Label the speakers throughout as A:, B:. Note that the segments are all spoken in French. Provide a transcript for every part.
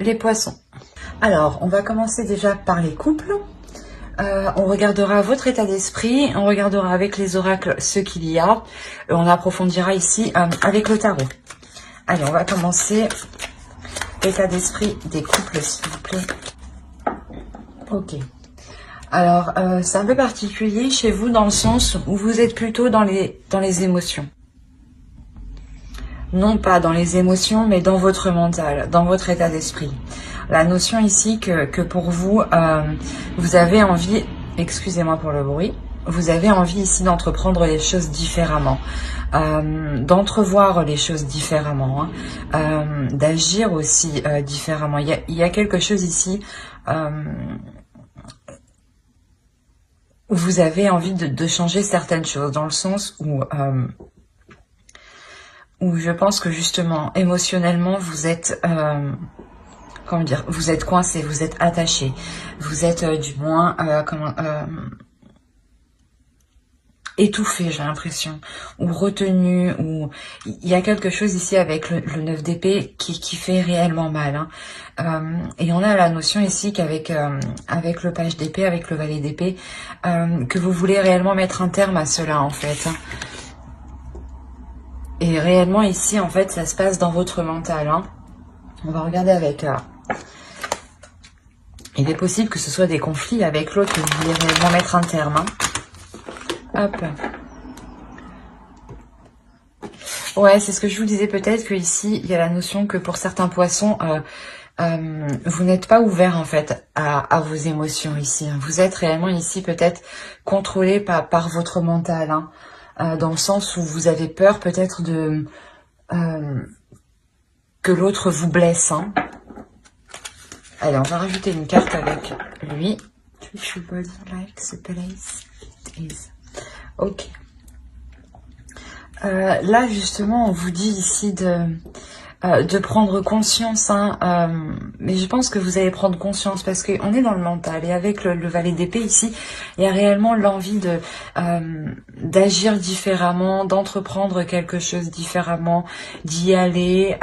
A: les poissons. Alors, on va commencer déjà par les couples. On regardera votre état d'esprit, on regardera avec les oracles ce qu'il y a. On approfondira ici avec le tarot. Allez, on va commencer. État d'esprit des couples, s'il vous plaît. Ok. Alors, c'est un peu particulier chez vous dans le sens où vous êtes plutôt dans les émotions. Non pas dans les émotions, mais dans votre mental, dans votre état d'esprit. La notion ici que pour vous, vous avez envie, excusez-moi pour le bruit, vous avez envie ici d'entreprendre les choses différemment, d'entrevoir les choses différemment, hein, d'agir aussi différemment. Il y a quelque chose ici où vous avez envie de changer certaines choses, dans le sens où je pense que justement, émotionnellement, vous êtes... comment dire, vous êtes coincé, vous êtes attaché, vous êtes du moins étouffé, j'ai l'impression, ou retenu, ou il y a quelque chose ici avec le 9 d'épée qui fait réellement mal, hein. Et on a la notion ici qu'avec avec le page d'épée, avec le valet d'épée, que vous voulez réellement mettre un terme à cela en fait, hein. Et réellement ici en fait ça se passe dans votre mental, hein. On va regarder avec... il est possible que ce soit des conflits avec l'autre que vous voulez réellement mettre un terme, hein. Hop. Ouais, c'est ce que je vous disais, peut-être que ici il y a la notion que pour certains poissons, vous n'êtes pas ouvert en fait à vos émotions ici, hein. Vous êtes réellement ici peut-être contrôlé par votre mental, hein, dans le sens où vous avez peur peut-être de que l'autre vous blesse, hein. Allez, on va rajouter une carte avec lui. Treat your body like the place it is. Ok. Là, justement, on vous dit ici de prendre conscience, hein, mais je pense que vous allez prendre conscience parce qu'on est dans le mental et avec le valet d'épée ici, il y a réellement l'envie d'agir différemment, d'entreprendre quelque chose différemment, d'y aller.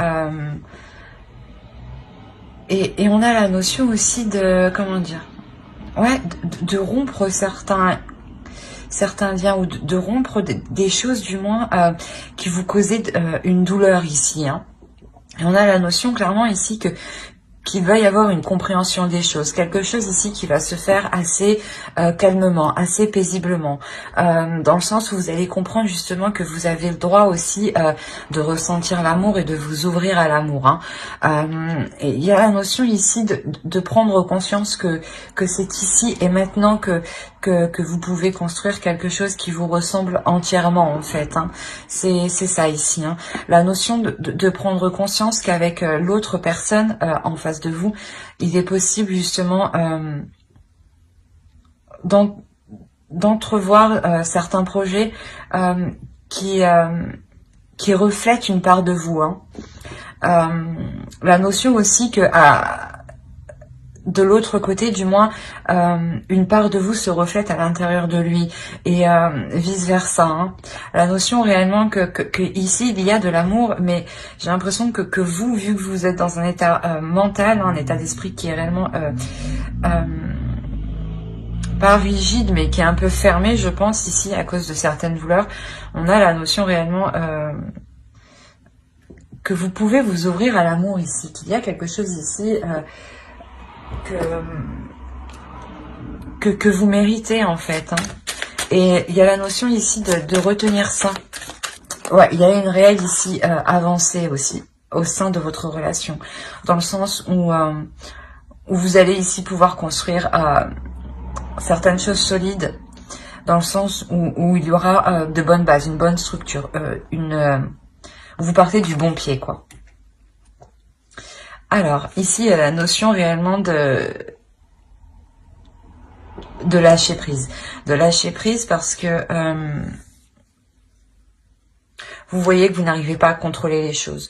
A: Et on a la notion aussi de, comment dire, ouais, de rompre certains liens ou de rompre des choses du moins qui vous causaient une douleur ici, hein. Et on a la notion clairement ici qu'il va y avoir une compréhension des choses, quelque chose ici qui va se faire assez calmement, assez paisiblement, dans le sens où vous allez comprendre justement que vous avez le droit aussi de ressentir l'amour et de vous ouvrir à l'amour, hein. Et il y a la notion ici de prendre conscience que c'est ici et maintenant que vous pouvez construire quelque chose qui vous ressemble entièrement en fait, hein. C'est ça ici, hein. La notion de prendre conscience qu'avec l'autre personne en face de vous, il est possible justement d'entrevoir certains projets qui reflètent une part de vous, hein. La notion aussi que de l'autre côté, du moins, une part de vous se reflète à l'intérieur de lui et vice versa, hein. La notion réellement que ici il y a de l'amour, mais j'ai l'impression que vous, vu que vous êtes dans un état mental, un état d'esprit qui est réellement pas rigide, mais qui est un peu fermé, je pense ici à cause de certaines douleurs, on a la notion réellement que vous pouvez vous ouvrir à l'amour ici, qu'il y a quelque chose ici que vous méritez en fait, hein. Et il y a la notion ici de retenir ça. Ouais, il y a une réelle ici avancée aussi au sein de votre relation, dans le sens où vous allez ici pouvoir construire certaines choses solides, dans le sens où il y aura de bonnes bases, une bonne structure, vous partez du bon pied, quoi. Alors, ici, il y a la notion réellement de lâcher prise. De lâcher prise parce que vous voyez que vous n'arrivez pas à contrôler les choses.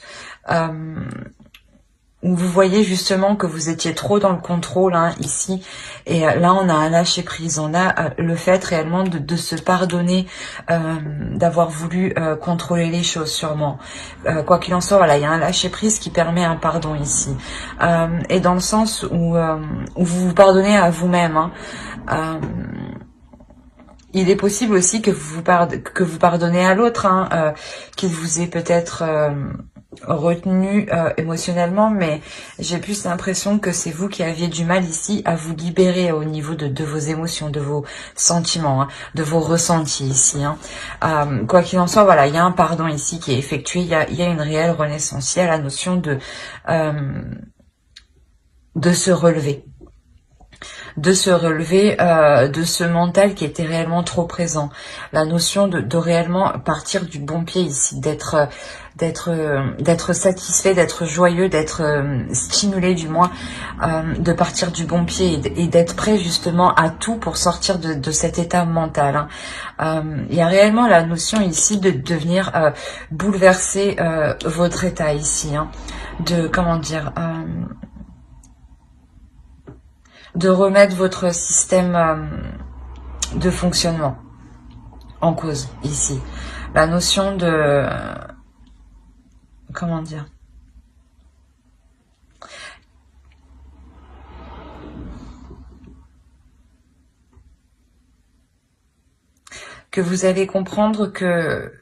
A: où vous voyez justement que vous étiez trop dans le contrôle hein, ici, et là on a un lâcher prise, on a le fait réellement de se pardonner, d'avoir voulu contrôler les choses sûrement. Quoi qu'il en soit, voilà, il y a un lâcher prise qui permet un pardon ici, et dans le sens où vous vous pardonnez à vous-même. Hein. Il est possible aussi que vous pardonnez à l'autre, hein, qu'il vous ait peut-être retenu émotionnellement, mais j'ai plus l'impression que c'est vous qui aviez du mal ici à vous libérer au niveau de vos émotions, de vos sentiments, hein, de vos ressentis ici. Hein. Quoi qu'il en soit, voilà, il y a un pardon ici qui est effectué, il y a une réelle renaissance, il y a la notion de se relever. De ce mental qui était réellement trop présent, la notion de réellement partir du bon pied ici, d'être satisfait, d'être joyeux, d'être stimulé du moins, de partir du bon pied et d'être prêt justement à tout pour sortir de cet état mental. Hein. Il y a réellement la notion ici de venir bouleverser votre état ici, hein, de comment dire. De remettre votre système de fonctionnement en cause ici. La notion de... Comment dire? Que vous allez comprendre que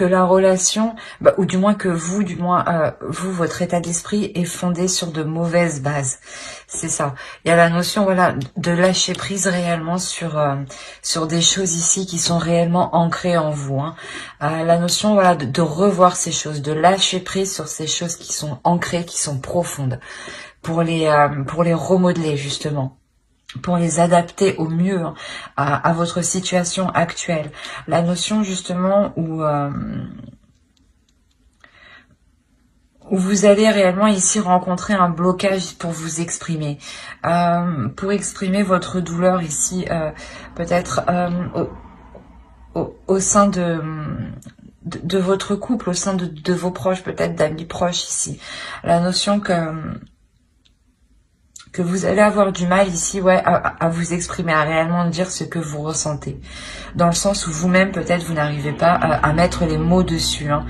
A: la relation, ou du moins que vous, vous, votre état d'esprit est fondé sur de mauvaises bases. C'est ça. Il y a la notion, voilà, de lâcher prise réellement sur des choses ici qui sont réellement ancrées en vous. Hein. La notion, voilà, de revoir ces choses, de lâcher prise sur ces choses qui sont ancrées, qui sont profondes, pour les remodeler justement, pour les adapter au mieux hein, à votre situation actuelle. La notion justement où vous allez réellement ici rencontrer un blocage pour vous exprimer. Pour exprimer votre douleur ici, peut-être au sein de votre couple, au sein de vos proches, peut-être d'amis proches ici. La notion que vous allez avoir du mal ici, ouais, à vous exprimer, à réellement dire ce que vous ressentez. Dans le sens où vous-même, peut-être, vous n'arrivez pas à mettre les mots dessus. Hein.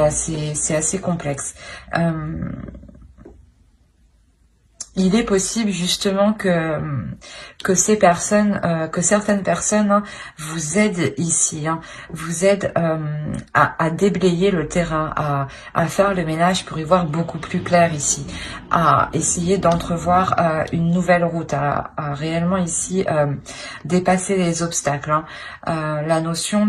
A: C'est assez complexe. Il est possible justement que certaines personnes hein, vous aident ici, hein, vous aident à déblayer le terrain, à faire le ménage pour y voir beaucoup plus clair ici, à essayer d'entrevoir une nouvelle route, à réellement ici dépasser les obstacles. Hein. La notion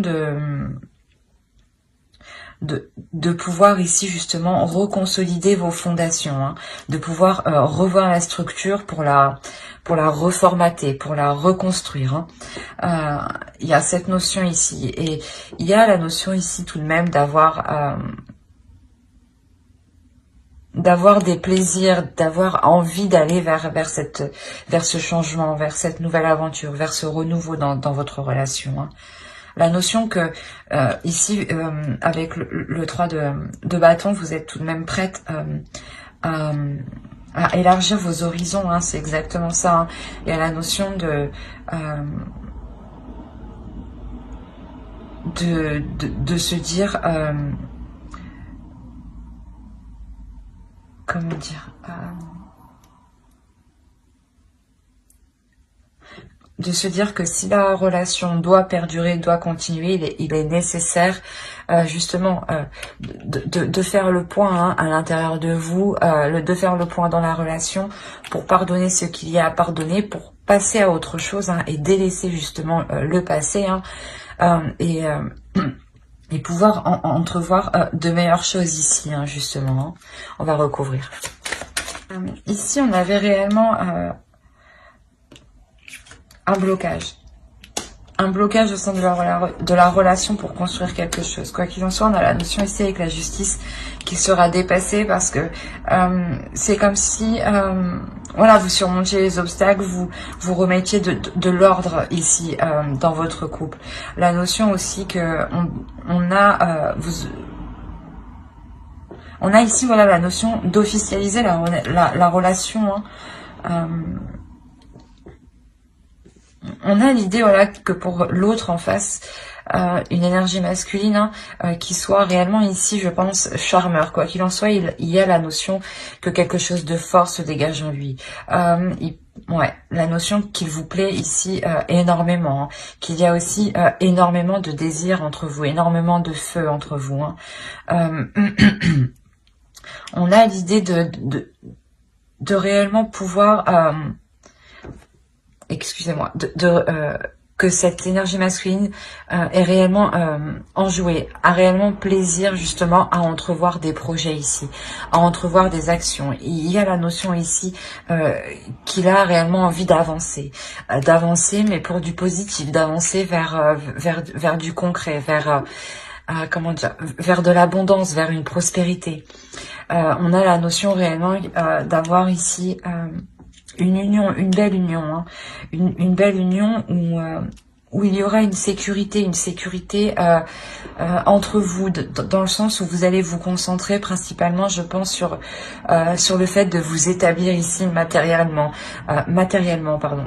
A: de pouvoir ici justement reconsolider vos fondations, hein, de pouvoir revoir la structure pour la reformater, pour la reconstruire. Hein. Il y a cette notion ici et il y a la notion ici tout de même d'avoir des plaisirs, d'avoir envie d'aller vers ce changement, vers cette nouvelle aventure, vers ce renouveau dans votre relation. Hein. La notion que ici, avec le 3 de bâton, vous êtes tout de même prête à élargir vos horizons. Hein, c'est exactement ça. Hein. Il y a la notion de se dire... comment dire de se dire que si la relation doit perdurer, doit continuer, il est nécessaire justement de faire le point hein, à l'intérieur de vous, de faire le point dans la relation pour pardonner ce qu'il y a à pardonner, pour passer à autre chose hein, et délaisser justement le passé hein, et pouvoir entrevoir de meilleures choses ici hein, justement. Hein. On va recouvrir. Ici on avait réellement... un blocage au sein de la relation pour construire quelque chose. Quoi qu'il en soit, on a la notion ici avec la justice qui sera dépassée parce que c'est comme si voilà, vous surmontiez les obstacles, vous remettiez de l'ordre ici dans votre couple. La notion aussi que On a ici, voilà, la notion d'officialiser la relation. Hein. On a l'idée, voilà, que pour l'autre en face, une énergie masculine, hein, qui soit réellement ici, je pense, charmeur. Quoi qu'il en soit, il y a la notion que quelque chose de fort se dégage en lui. Ouais, la notion qu'il vous plaît ici énormément, hein, qu'il y a aussi énormément de désir entre vous, énormément de feu entre vous. Hein. On a l'idée de réellement pouvoir... excusez-moi, que cette énergie masculine est réellement enjouée, a réellement plaisir justement à entrevoir des projets ici, à entrevoir des actions. Il y a la notion ici qu'il a réellement envie d'avancer, mais pour du positif, d'avancer vers du concret, vers comment dire, vers de l'abondance, vers une prospérité. On a la notion réellement d'avoir ici une union, une belle union, hein, une belle union où il y aura une sécurité entre vous, dans le sens où vous allez vous concentrer principalement, je pense, sur le fait de vous établir ici matériellement,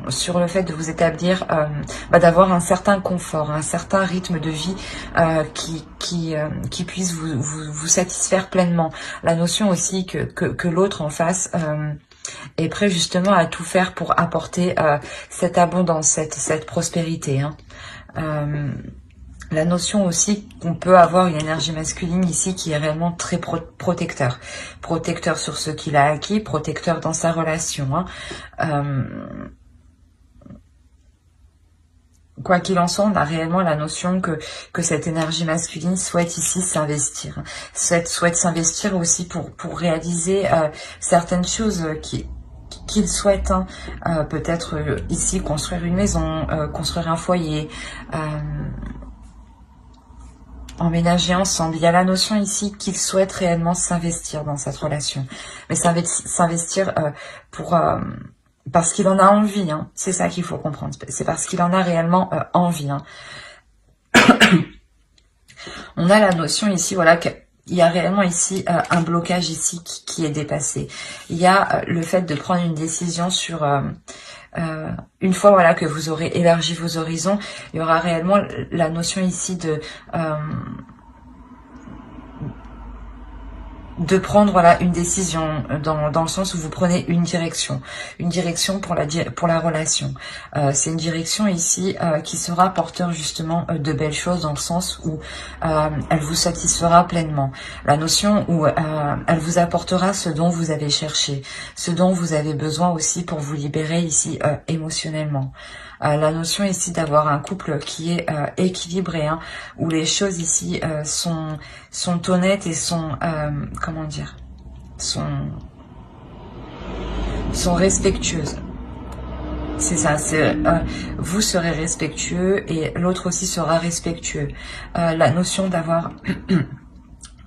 A: sur le fait de vous établir, d'avoir un certain confort, un certain rythme de vie qui puisse vous satisfaire pleinement. La notion aussi que l'autre en face est prêt justement à tout faire pour apporter cette abondance, cette prospérité. Hein. La notion aussi qu'on peut avoir une énergie masculine ici qui est réellement très protecteur. Protecteur sur ce qu'il a acquis, protecteur dans sa relation. Hein. Quoi qu'il en soit, on a réellement la notion que cette énergie masculine souhaite ici s'investir. Souhaite s'investir aussi pour réaliser certaines choses qu'il souhaite. Hein. Peut-être ici construire une maison, construire un foyer, emménager ensemble. Il y a la notion ici qu'il souhaite réellement s'investir dans cette relation. Mais s'investir pour... parce qu'il en a envie, hein. C'est ça qu'il faut comprendre. C'est parce qu'il en a réellement envie. Hein. On a la notion ici, voilà, qu'il y a réellement ici un blocage ici qui est dépassé. Il y a le fait de prendre une décision sur... une fois, voilà, que vous aurez élargi vos horizons, il y aura réellement la notion ici de prendre, voilà, une décision dans le sens où vous prenez une direction pour la relation. C'est une direction ici qui sera porteur justement de belles choses, dans le sens où elle vous satisfera pleinement. La notion où elle vous apportera ce dont vous avez cherché, ce dont vous avez besoin aussi pour vous libérer ici émotionnellement. La notion ici d'avoir un couple qui est équilibré, hein, où les choses ici sont honnêtes et sont, comment dire, sont respectueuses. C'est ça, vous serez respectueux et l'autre aussi sera respectueux. La notion d'avoir...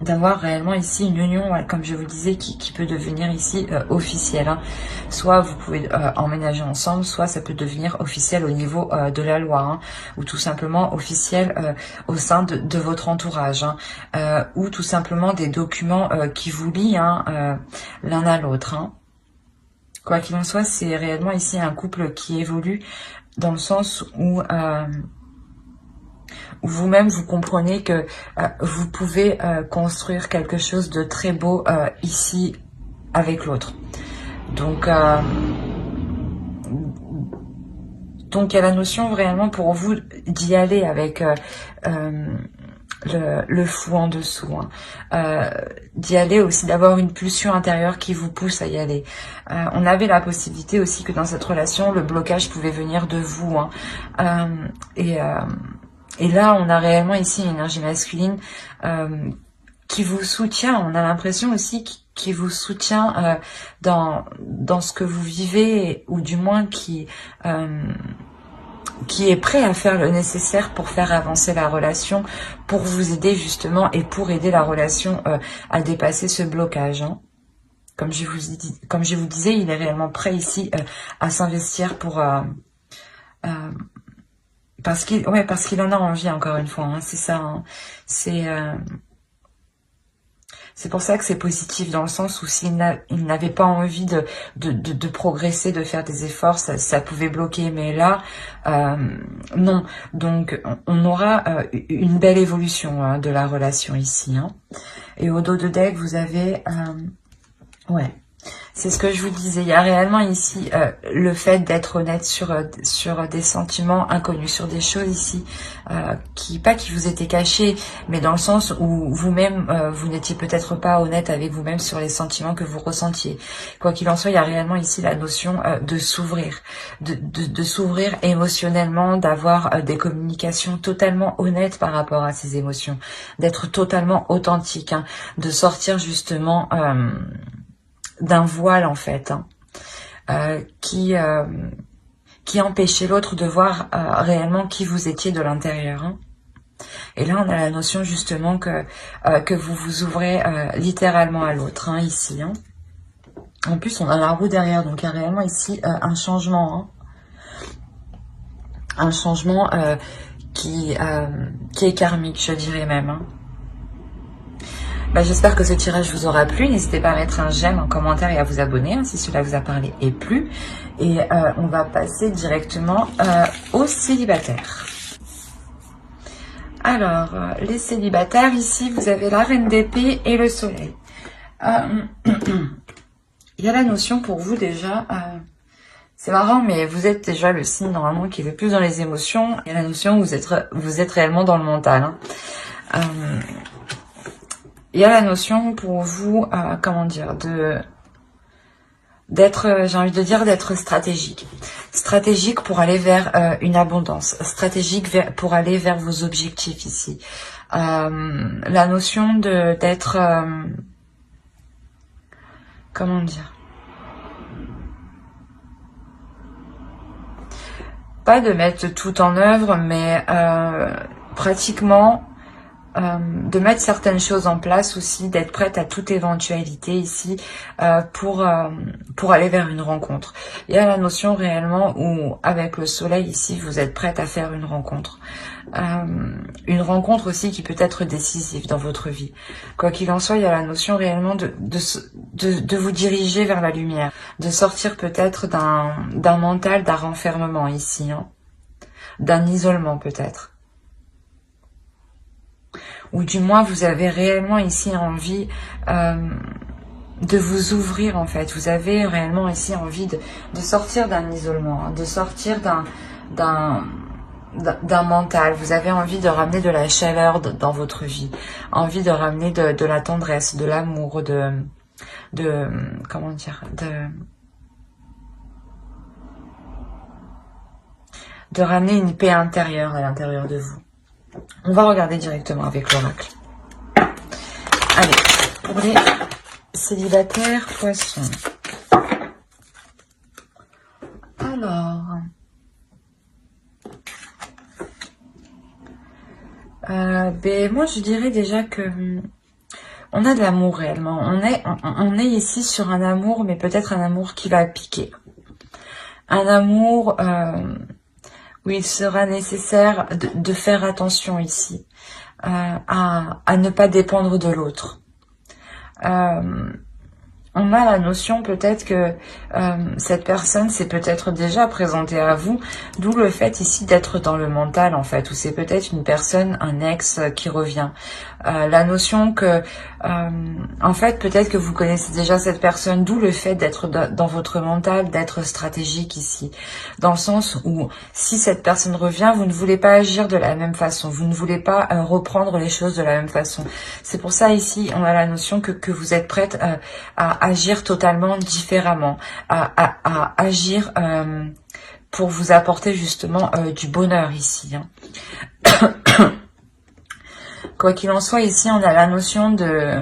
A: d'avoir réellement ici une union, comme je vous disais, qui peut devenir ici officielle. Hein. Soit vous pouvez emménager ensemble, soit ça peut devenir officiel au niveau de la loi, hein, ou tout simplement officiel au sein de votre entourage, hein, ou tout simplement des documents qui vous lient, hein, l'un à l'autre. Hein. Quoi qu'il en soit, c'est réellement ici un couple qui évolue dans le sens où vous-même vous comprenez que vous pouvez construire quelque chose de très beau ici avec l'autre. Donc il y a la notion vraiment pour vous d'y aller avec le fou en dessous, hein. D'y aller aussi, d'avoir une pulsion intérieure qui vous pousse à y aller. On avait la possibilité aussi que dans cette relation, le blocage pouvait venir de vous, hein. Et là, on a réellement ici une énergie masculine qui vous soutient. On a l'impression aussi qui vous soutient dans ce que vous vivez, ou du moins qui est prêt à faire le nécessaire pour faire avancer la relation, pour vous aider justement et pour aider la relation à dépasser ce blocage. Hein. Comme je vous disais, il est réellement prêt ici à s'investir pour... parce qu'il en a envie, encore une fois, hein, c'est ça. Hein. C'est pour ça que c'est positif, dans le sens où s'il n'avait pas envie de progresser, de faire des efforts, ça pouvait bloquer. Mais là, non. Donc, on aura une belle évolution de la relation ici. Hein. Et au dos de deck, vous avez... ouais. C'est ce que je vous disais, il y a réellement ici le fait d'être honnête sur des sentiments inconnus, sur des choses ici qui vous étaient cachées, mais dans le sens où vous-même, vous n'étiez peut-être pas honnête avec vous-même sur les sentiments que vous ressentiez. Quoi qu'il en soit, il y a réellement ici la notion de s'ouvrir, de s'ouvrir émotionnellement, d'avoir des communications totalement honnêtes par rapport à ces émotions, d'être totalement authentique, hein, de sortir justement... d'un voile en fait, hein, qui empêchait l'autre de voir réellement qui vous étiez de l'intérieur. Hein. Et là, on a la notion justement que vous vous ouvrez littéralement à l'autre, hein, ici. Hein. En plus, on a la roue derrière, donc il y a réellement ici un changement. Hein. Un changement qui est karmique, je dirais même. Hein. J'espère que ce tirage vous aura plu. N'hésitez pas à mettre un j'aime, un commentaire et à vous abonner hein, si cela vous a parlé et plu. Et on va passer directement aux célibataires. Alors, les célibataires, ici, vous avez la reine d'épée et le soleil. Il y a la notion pour vous déjà... c'est marrant, mais vous êtes déjà le signe normalement qui est le plus dans les émotions. Il y a la notion où vous êtes réellement dans le mental. Hein. Il y a la notion pour vous, comment dire, d'être, j'ai envie de dire, d'être stratégique. Stratégique pour aller vers une abondance. Stratégique pour aller vers vos objectifs ici. La notion d'être, comment dire, pas de mettre tout en œuvre, mais pratiquement... de mettre certaines choses en place aussi, d'être prête à toute éventualité ici pour aller vers une rencontre. Il y a la notion réellement où avec le soleil ici, vous êtes prête à faire une rencontre. Une rencontre aussi qui peut être décisive dans votre vie. Quoi qu'il en soit, il y a la notion réellement de vous diriger vers la lumière, de sortir peut-être d'un mental, d'un renfermement ici, hein, d'un isolement peut-être. Ou du moins vous avez réellement ici envie de vous ouvrir en fait. Vous avez réellement ici envie de sortir d'un isolement, hein, de sortir d'un mental. Vous avez envie de ramener de la chaleur dans votre vie, envie de ramener de la tendresse, de l'amour, comment dire, de ramener une paix intérieure à l'intérieur de vous. On va regarder directement avec l'oracle. Allez, pour les célibataires poissons. Alors, moi je dirais déjà que on a de l'amour réellement. On est ici sur un amour, mais peut-être un amour qui va piquer. Un amour... où il sera nécessaire de faire attention ici, à ne pas dépendre de l'autre. On a la notion peut-être que cette personne s'est peut-être déjà présentée à vous, d'où le fait ici d'être dans le mental en fait, où c'est peut-être une personne, un ex qui revient. La notion que, en fait, peut-être que vous connaissez déjà cette personne, d'où le fait d'être dans votre mental, d'être stratégique ici. Dans le sens où, si cette personne revient, vous ne voulez pas agir de la même façon, vous ne voulez pas reprendre les choses de la même façon. C'est pour ça ici, on a la notion que vous êtes prête à agir totalement différemment, à agir pour vous apporter justement du bonheur ici. Hein. Quoi qu'il en soit, ici, on a la notion de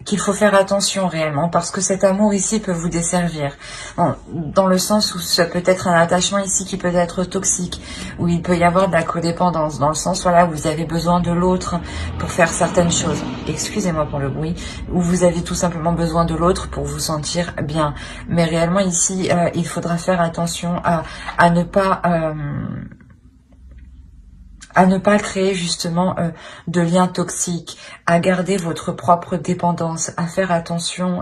A: qu'il faut faire attention réellement, parce que cet amour ici peut vous desservir. Dans le sens où ça peut être un attachement ici qui peut être toxique, où il peut y avoir de la codépendance, dans le sens voilà, où vous avez besoin de l'autre pour faire certaines choses. Excusez-moi pour le bruit. Où vous avez tout simplement besoin de l'autre pour vous sentir bien. Mais réellement ici, il faudra faire attention à ne pas... à ne pas créer justement de liens toxiques, à garder votre propre dépendance, à faire attention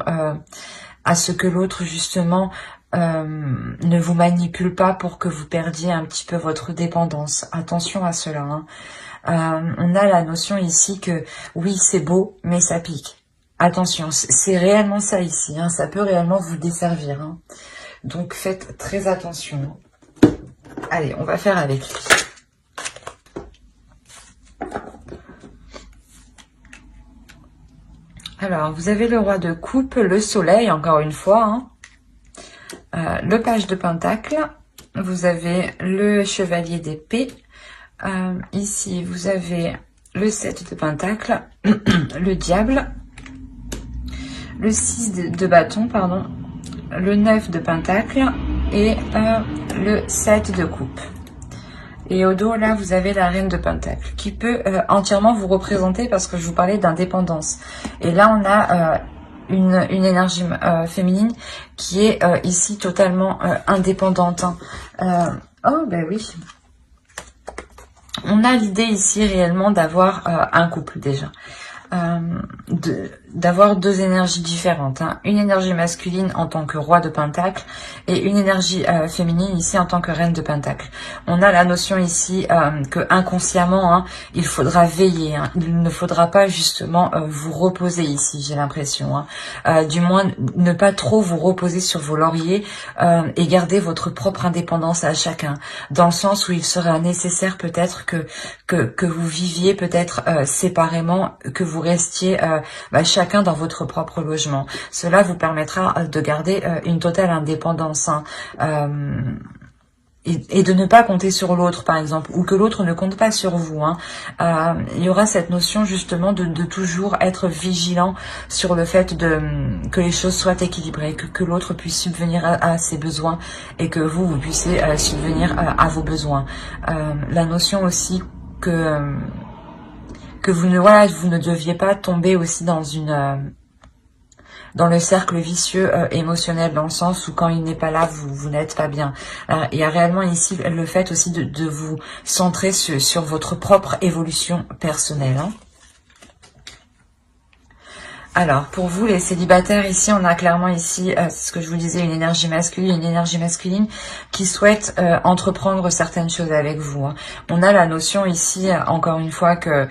A: à ce que l'autre justement ne vous manipule pas pour que vous perdiez un petit peu votre dépendance. Attention à cela. Hein. On a la notion ici que oui, c'est beau, mais ça pique. Attention, c'est réellement ça ici. Hein. Ça peut réellement vous desservir. Hein. Donc faites très attention. Allez, on va faire avec lui. Alors, vous avez le roi de coupe, le soleil, encore une fois. Hein. Le page de pentacle. Vous avez le chevalier d'épée. Ici, vous avez le 7 de pentacle, le diable, le 6 de bâton, pardon, le 9 de pentacle et le 7 de coupe. Et au dos, là, vous avez la reine de pentacle qui peut entièrement vous représenter parce que je vous parlais d'indépendance. Et là, on a une énergie féminine qui est ici totalement indépendante. Hein. Oh, ben oui. On a l'idée ici réellement d'avoir un couple déjà. D'avoir deux énergies différentes, hein. Une énergie masculine en tant que roi de pentacle et une énergie féminine ici en tant que reine de pentacle. On a la notion ici que inconsciemment, hein, il faudra veiller, hein. Il ne faudra pas justement vous reposer ici, j'ai l'impression, hein. Du moins ne pas trop vous reposer sur vos lauriers et garder votre propre indépendance à chacun, dans le sens où il sera nécessaire peut-être que vous viviez peut-être séparément, que vous restiez chacun dans votre propre logement. Cela vous permettra de garder une totale indépendance, hein, et de ne pas compter sur l'autre, par exemple, ou que l'autre ne compte pas sur vous. Hein. Il y aura cette notion justement de toujours être vigilant sur le fait que les choses soient équilibrées, que l'autre puisse subvenir à ses besoins et que vous puissiez subvenir à vos besoins. La notion aussi que vous ne deviez pas tomber aussi dans le cercle vicieux émotionnel, dans le sens où quand il n'est pas là, vous n'êtes pas bien. Il y a réellement ici le fait aussi de vous centrer sur votre propre évolution personnelle. Hein. Alors, pour vous, les célibataires, ici, on a clairement ici, c'est ce que je vous disais, une énergie masculine qui souhaite entreprendre certaines choses avec vous. Hein. On a la notion ici, encore une fois, que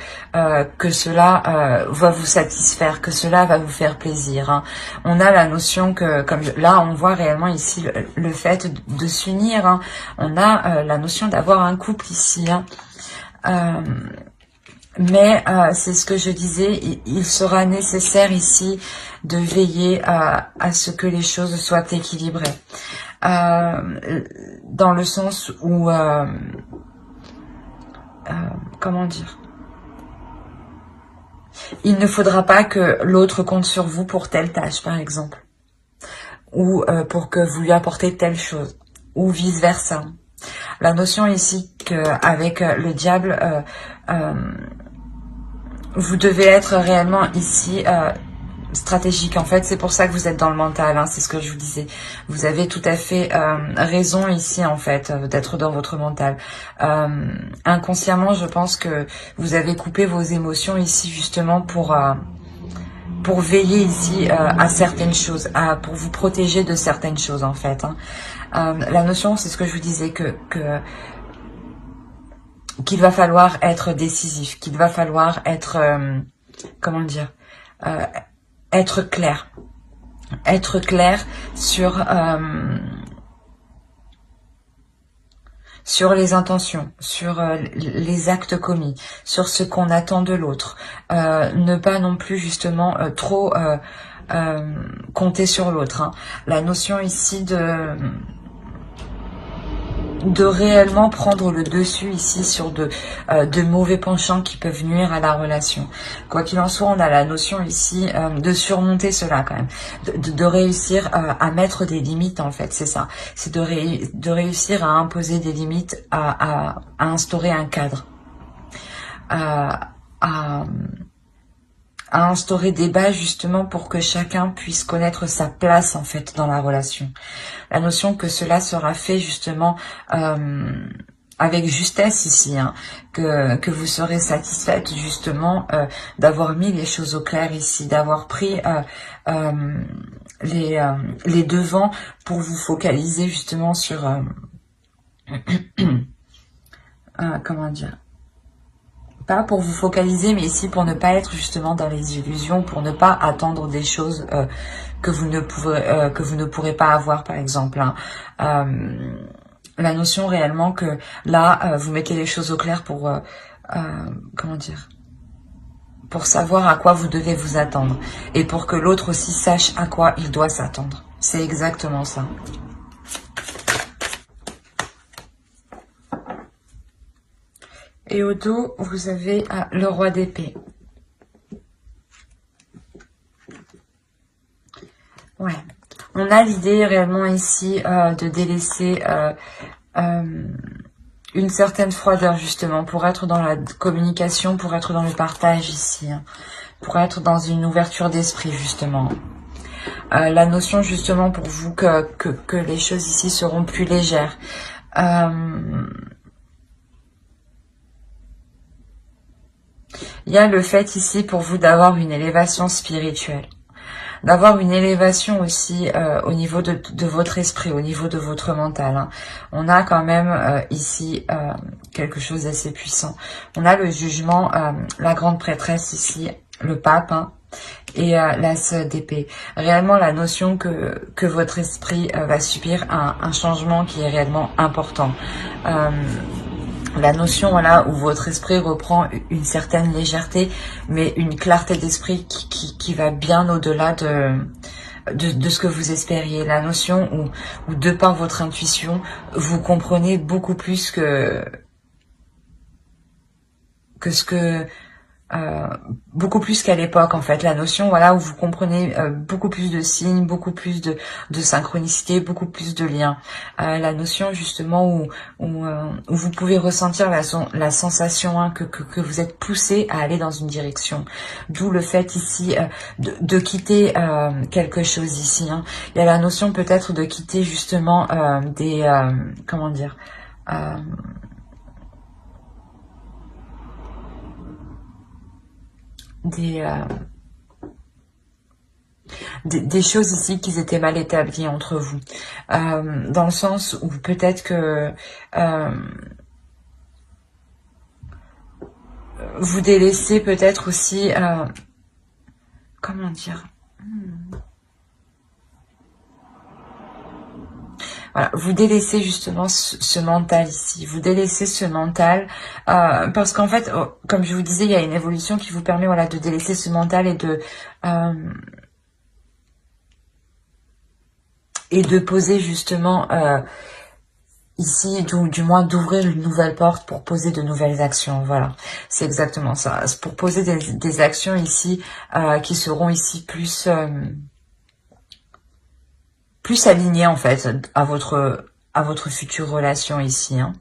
A: cela va vous satisfaire, que cela va vous faire plaisir. Hein. On a la notion que, comme là, on voit réellement ici le fait de s'unir. Hein. On a la notion d'avoir un couple ici. Hein. Mais c'est ce que je disais, il sera nécessaire ici de veiller à ce que les choses soient équilibrées. Dans le sens où, comment dire, il ne faudra pas que l'autre compte sur vous pour telle tâche, par exemple. Ou pour que vous lui apportez telle chose. Ou vice versa. La notion ici qu'avec le diable, vous devez être réellement ici stratégique. En fait, c'est pour ça que vous êtes dans le mental. Hein, c'est ce que je vous disais. Vous avez tout à fait raison ici, en fait, d'être dans votre mental. Inconsciemment, je pense que vous avez coupé vos émotions ici, justement, pour veiller ici à certaines choses, pour vous protéger de certaines choses, en fait. Hein. La notion, c'est ce que je vous disais, qu'il va falloir être décisif, qu'il va falloir être, comment dire, être clair sur les intentions, sur les actes commis, sur ce qu'on attend de l'autre, ne pas non plus justement trop compter sur l'autre. Hein. La notion ici de réellement prendre le dessus ici sur de mauvais penchants qui peuvent nuire à la relation. Quoi qu'il en soit, on a la notion ici de surmonter cela quand même, de réussir à mettre des limites, en fait, c'est ça. C'est de réussir à imposer des limites, à instaurer un cadre, à instaurer des bases justement pour que chacun puisse connaître sa place en fait dans la relation. La notion que cela sera fait justement avec justesse ici, hein, que vous serez satisfaite justement d'avoir mis les choses au clair ici, d'avoir pris les devants pour vous focaliser justement sur comment dire, pas pour vous focaliser, mais ici pour ne pas être justement dans les illusions, pour ne pas attendre des choses que vous ne pourrez pas avoir, par exemple, hein. La notion réellement que là, vous mettez les choses au clair pour, comment dire, pour savoir à quoi vous devez vous attendre. Et pour que l'autre aussi sache à quoi il doit s'attendre. C'est exactement ça. Et au dos, vous avez le roi d'épée. Ouais. On a l'idée réellement ici de délaisser une certaine froideur justement pour être dans la communication, pour être dans le partage ici, hein, pour être dans une ouverture d'esprit justement. La notion justement pour vous que les choses ici seront plus légères. Il y a le fait ici pour vous d'avoir une élévation spirituelle. D'avoir une élévation aussi au niveau de votre esprit, au niveau de votre mental, hein. On a quand même ici quelque chose d'assez puissant. On a le jugement, la grande prêtresse ici, le pape, hein, et l'as d'épée. Réellement la notion que votre esprit va subir un changement qui est réellement important. La notion, voilà, où votre esprit reprend une certaine légèreté, mais une clarté d'esprit qui va bien au-delà de ce que vous espériez. La notion où de par votre intuition, vous comprenez beaucoup plus que ce que... beaucoup plus qu'à l'époque en fait, la notion voilà où vous comprenez beaucoup plus de signes, beaucoup plus de synchronicité, beaucoup plus de liens, la notion justement où vous pouvez ressentir la sensation, hein, que vous êtes poussé à aller dans une direction, d'où le fait ici de quitter quelque chose ici, hein. Il y a la notion peut-être de quitter justement des comment dire, des choses ici qui étaient mal établies entre vous, dans le sens où peut-être que vous délaissez peut-être aussi, comment dire, voilà, vous délaissez justement ce mental ici, vous délaissez ce mental, parce qu'en fait, comme je vous disais, il y a une évolution qui vous permet, voilà, de délaisser ce mental et de poser justement ici, du moins d'ouvrir une nouvelle porte pour poser de nouvelles actions. Voilà, c'est exactement ça. C'est pour poser des actions ici qui seront ici plus alignées en fait à votre future relation ici, hein.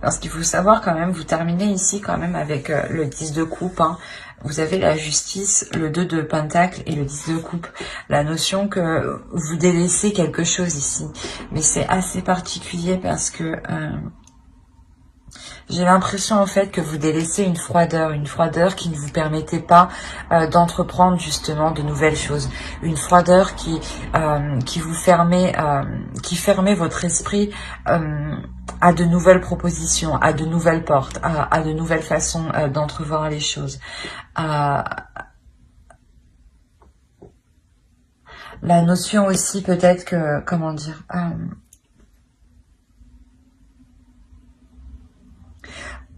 A: Parce qu'il faut savoir quand même, vous terminez ici quand même avec le 10 de coupe, hein. Vous avez la justice, le 2 de pentacle et le 10 de coupe. La notion que vous délaissez quelque chose ici. Mais c'est assez particulier parce que j'ai l'impression en fait que vous délaissez une froideur qui ne vous permettait pas d'entreprendre justement de nouvelles choses. Une froideur qui vous fermait, qui fermait votre esprit à de nouvelles propositions, à de nouvelles portes, à de nouvelles façons d'entrevoir les choses. La notion aussi peut-être que, comment dire,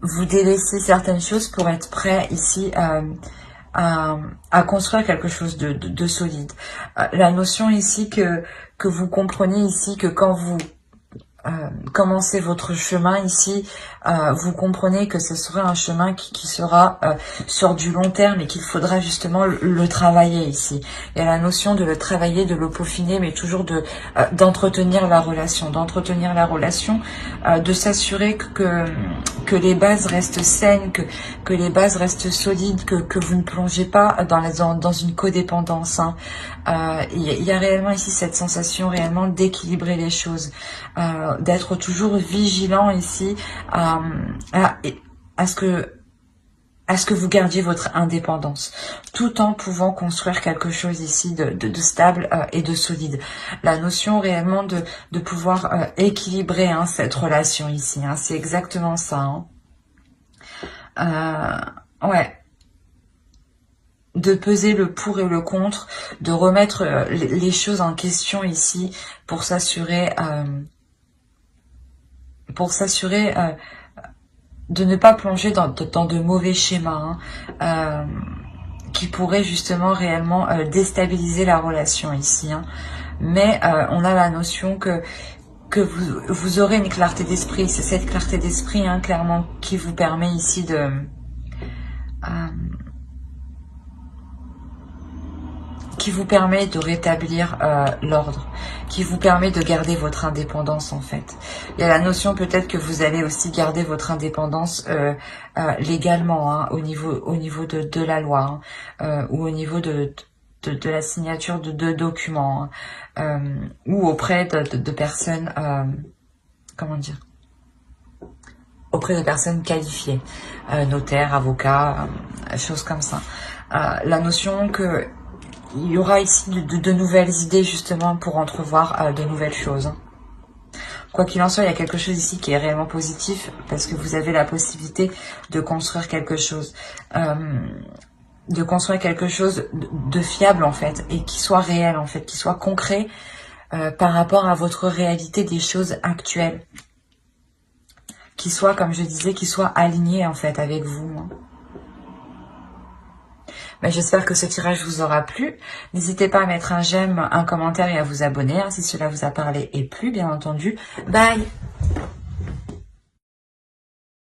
A: vous délaissez certaines choses pour être prêt ici à construire quelque chose de solide. La notion ici que vous comprenez ici que quand vous commencez votre chemin ici, vous comprenez que ce sera un chemin qui sera sur du long terme et qu'il faudra justement le travailler ici. Il y a la notion de le travailler, de le peaufiner, mais toujours d'entretenir la relation, de s'assurer que les bases restent saines, que les bases restent solides, que vous ne plongez pas dans une codépendance. Hein. Il y a réellement ici cette sensation réellement d'équilibrer les choses, d'être toujours vigilant ici à ce que vous gardiez votre indépendance, tout en pouvant construire quelque chose ici de stable et de solide. La notion réellement de pouvoir équilibrer hein, cette relation ici, hein, c'est exactement ça. Hein. Ouais. De peser le pour et le contre, de remettre les choses en question ici pour s'assurer de ne pas plonger dans de mauvais schémas hein, qui pourraient justement réellement déstabiliser la relation ici. Hein. Mais on a la notion que vous aurez une clarté d'esprit. C'est cette clarté d'esprit hein, clairement qui vous permet ici de rétablir l'ordre, qui vous permet de garder votre indépendance en fait. Il y a la notion peut-être que vous allez aussi garder votre indépendance légalement, hein, au niveau de la loi, hein, ou au niveau de la signature de documents, hein, ou auprès de personnes, comment dire, auprès de personnes qualifiées, notaires, avocats, choses comme ça. La notion que il y aura ici de nouvelles idées justement pour entrevoir de nouvelles choses. Quoi qu'il en soit, il y a quelque chose ici qui est réellement positif parce que vous avez la possibilité de construire quelque chose. De fiable en fait et qui soit réel en fait, qui soit concret par rapport à votre réalité des choses actuelles. Qui soit, comme je disais, qui soit aligné en fait avec vous. Hein. Mais j'espère que ce tirage vous aura plu. N'hésitez pas à mettre un j'aime, un commentaire et à vous abonner hein, si cela vous a parlé et plu, bien entendu. Bye!